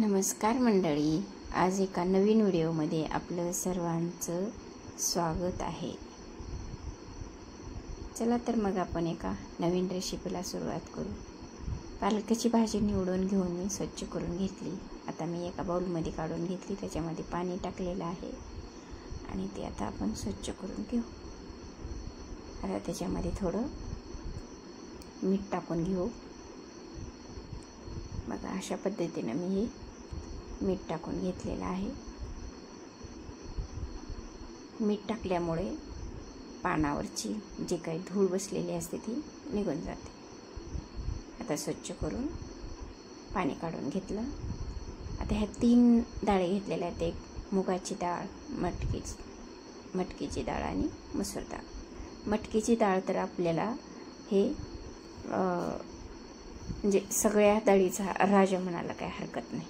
नमस्कार मंडळी, आज एका नवीन व्हिडिओमध्ये आपलं सर्वांचं स्वागत आहे. चला तर मग आपण एका नवीन रेसिपीला सुरुवात करू. पालकाची भाजी निवडून घेऊन मी स्वच्छ करून घेतली. आता मी एका बाउलमध्ये काढून घेतली, त्याच्यामध्ये पाणी टाकलेलं आहे आणि ते आता आपण स्वच्छ करून घेऊ. आता त्याच्यामध्ये थोडं मीठ टाकून घेऊ. बघा, अशा पद्धतीने मी हे मीठ टाकून घेतलेलं आहे. मीठ टाकल्यामुळे पानावरची जी काही धूळ बसलेली असते ती निघून जाते. आता स्वच्छ करून पाणी काढून घेतलं. आता ह्या 3 डाळी घेतलेल्या आहेत. एक मुगाची डाळ, मटकीची डाळ आणि मसूर डाळ. मटकीची डाळ तर आपल्याला हे म्हणजे सगळ्या डाळीचा राजा म्हणायला काही हरकत नाही.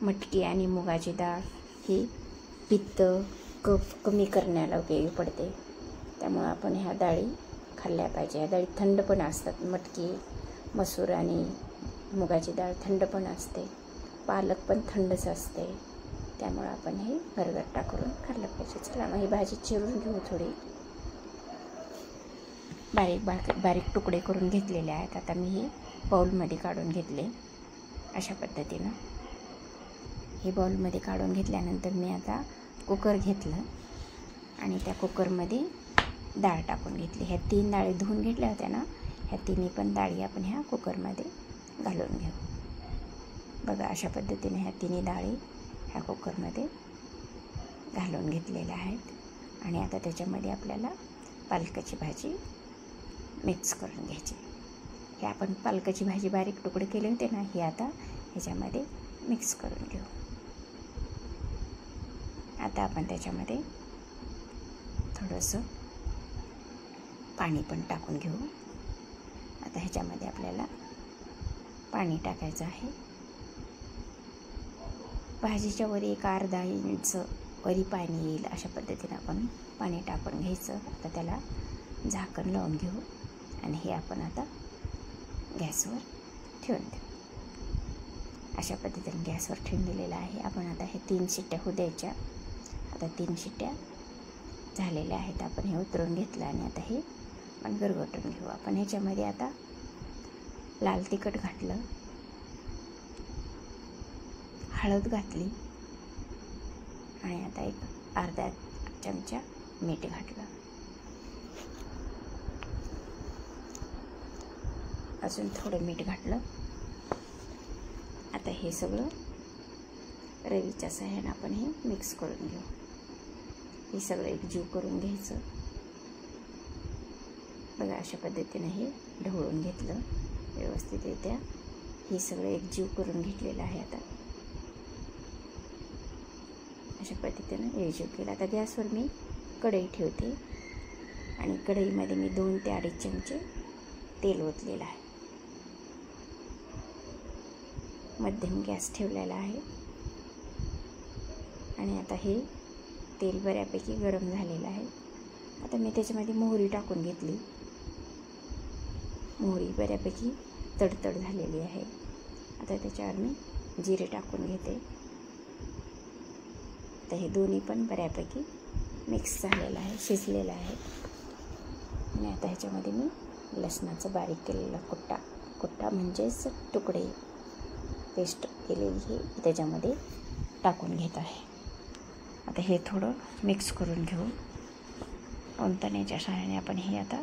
मटकी आणि मुगाची डाळ ही पित्त कफ कमी करण्याला उपयोगी पडते. त्यामुळे आपण ह्या डाळी खाल्ल्या पाहिजे. ह्या डाळी थंड पण असतात. मटकी, मसूर आणि मुगाची डाळ थंड पण असते. पालक पण थंडच असते. त्यामुळे आपण हे गरगट्टा करून खाल्लं पाहिजे. चला मग ही भाजी चिरून घेऊ. थोडी बारीक तुकडे करून घेतलेले आहेत. आता मी हे बाउलमध्ये काढून घेतले. अशा पद्धतीनं हे बाउलमध्ये काढून घेतल्यानंतर मी आता कुकर घेतलं आणि त्या कुकरमध्ये डाळ टाकून घेतली. ह्या 3 डाळी धुवून घेतल्या होत्या ना, ह्या 3 पण डाळी आपण ह्या कुकरमध्ये घालून घेऊ. बघा, अशा पद्धतीने ह्या 3 डाळी ह्या कुकरमध्ये घालून घेतलेल्या आहेत आणि आता त्याच्यामध्ये आपल्याला पालकाची भाजी मिक्स करून घ्यायची. हे आपण पालकाची भाजी बारीक तुकडे केले होते ना, हे आता ह्याच्यामध्ये मिक्स करून घेऊ. आता आपण त्याच्यामध्ये थोडंसं पाणी पण टाकून घेऊ. आता ह्याच्यामध्ये आपल्याला पाणी टाकायचं आहे. भाजीच्या वर एक अर्धा इंच वरी पाणी येईल अशा पद्धतीने आपण पाणी टाकून घ्यायचं. आता त्याला झाकण लावून घेऊ आणि हे आपण आता गॅसवर ठेवून देऊ. अशा पद्धतीने गॅसवर ठेवून दिलेलं आहे. आपण आता हे 3 शिट्ट्या होऊ द्यायच्या. आता 3 शिट्ट्या झालेल्या आहेत. आपण हे उतरून घेतलं आणि आता हे आपण गरगटून घेऊ. आपण ह्याच्यामध्ये आता लाल तिखट घातलं, हळद घातली आणि आता एक अर्धा चमचा मीठ घातलं. अजून थोडं मीठ घातलं. आता हे सगळं रवीच्या सहाय्याने आपण हे मिक्स करून घेऊ. हे सगळं एकजीव करून घ्यायचं. बघा, अशा पद्धतीने हे ढवळून घेतलं व्यवस्थितरित्या. हे सगळं एकजीव करून घेतलेलं आहे. आता अशा पद्धतीनं एकजीव केलं. आता गॅसवर मी कढई ठेवते आणि कढईमध्ये मी 2 ते 2.5 चमचे तेल ओतलेलं आहे. मध्यम गॅस ठेवलेला आहे आणि आता हे तेल बऱ्यापैकी गरम झालेलं आहे. आता मी त्याच्यामध्ये मोहरी टाकून घेतली. मोहरी बऱ्यापैकी तडतड झालेली आहे. आता त्याच्यावर मी जिरे टाकून घेते. आता हे दोन्ही पण बऱ्यापैकी मिक्स झालेलं आहे, शिजलेलं आहे. आणि आता ह्याच्यामध्ये मी लसणाचं बारीक केलेला कुट्टा म्हणजेच तुकडे पेस्ट केलेली हे त्याच्यामध्ये टाकून घेत आहे. आता हे थोडं मिक्स करून घेऊ. ओंतण्याच्या सहाय्याने आपण हे आता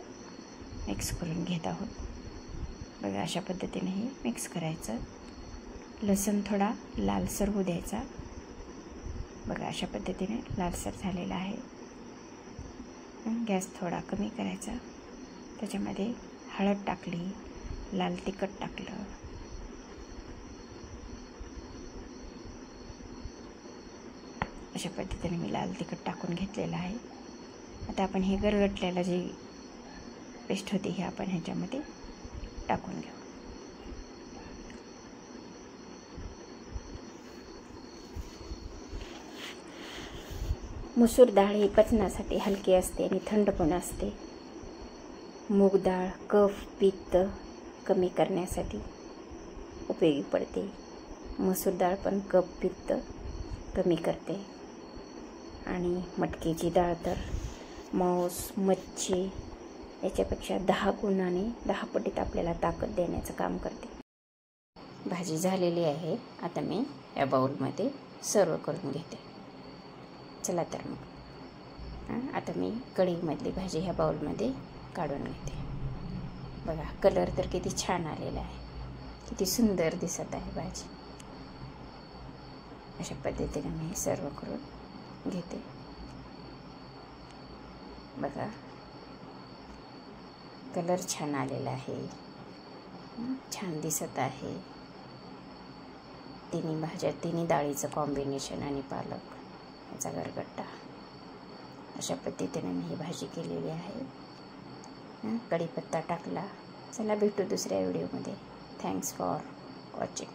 मिक्स करून घेत आहोत. बघा, अशा पद्धतीने हे मिक्स करायचं. लसूण थोडा लालसर होऊ द्यायचा. बघा, अशा पद्धतीने लालसर झालेला आहे. गॅस थोडा कमी करायचा. त्याच्यामध्ये हळद टाकली, लाल तिखट टाकलं, अशा पद्धतीने मी लाल तिखट टाकून घेतलेलं आहे. आता आपण हे गरगटलेलं जी पेस्ट होती हे आपण ह्याच्यामध्ये टाकून घेऊ. मसूर डाळ ही पचनासाठी हलकी असते आणि थंड पण असते. मूग डाळ कफ पित्त कमी करण्यासाठी उपयोगी पडते. मसूर डाळ पण कफ पित्त कमी करते आणि मटकीची डाळ तर मांस मच्छी याच्यापेक्षा 10 गुणाने 10 पटीत आपल्याला ताकद देण्याचं काम करते. भाजी झालेली आहे. आता मी या बाउलमध्ये सर्व करून घेते. चला तर मग आता मी कढईमधली भाजी ह्या बाउलमध्ये काढून घेते. बघा कलर तर किती छान आलेला आहे, किती सुंदर दिसत आहे भाजी. अशा पद्धतीने मी सर्व करून घेते. बघा कलर छान आलेला आहे, छान दिसत आहे. तिन्ही भाज्या, तिन्ही डाळीचं कॉम्बिनेशन आणि पालक याचा गरगट्टा, अशा पद्धतीने मी ही भाजी केलेली आहे. कढीपत्ता टाकला. चला भेटू दुसऱ्या व्हिडिओमध्ये. Thanks for watching.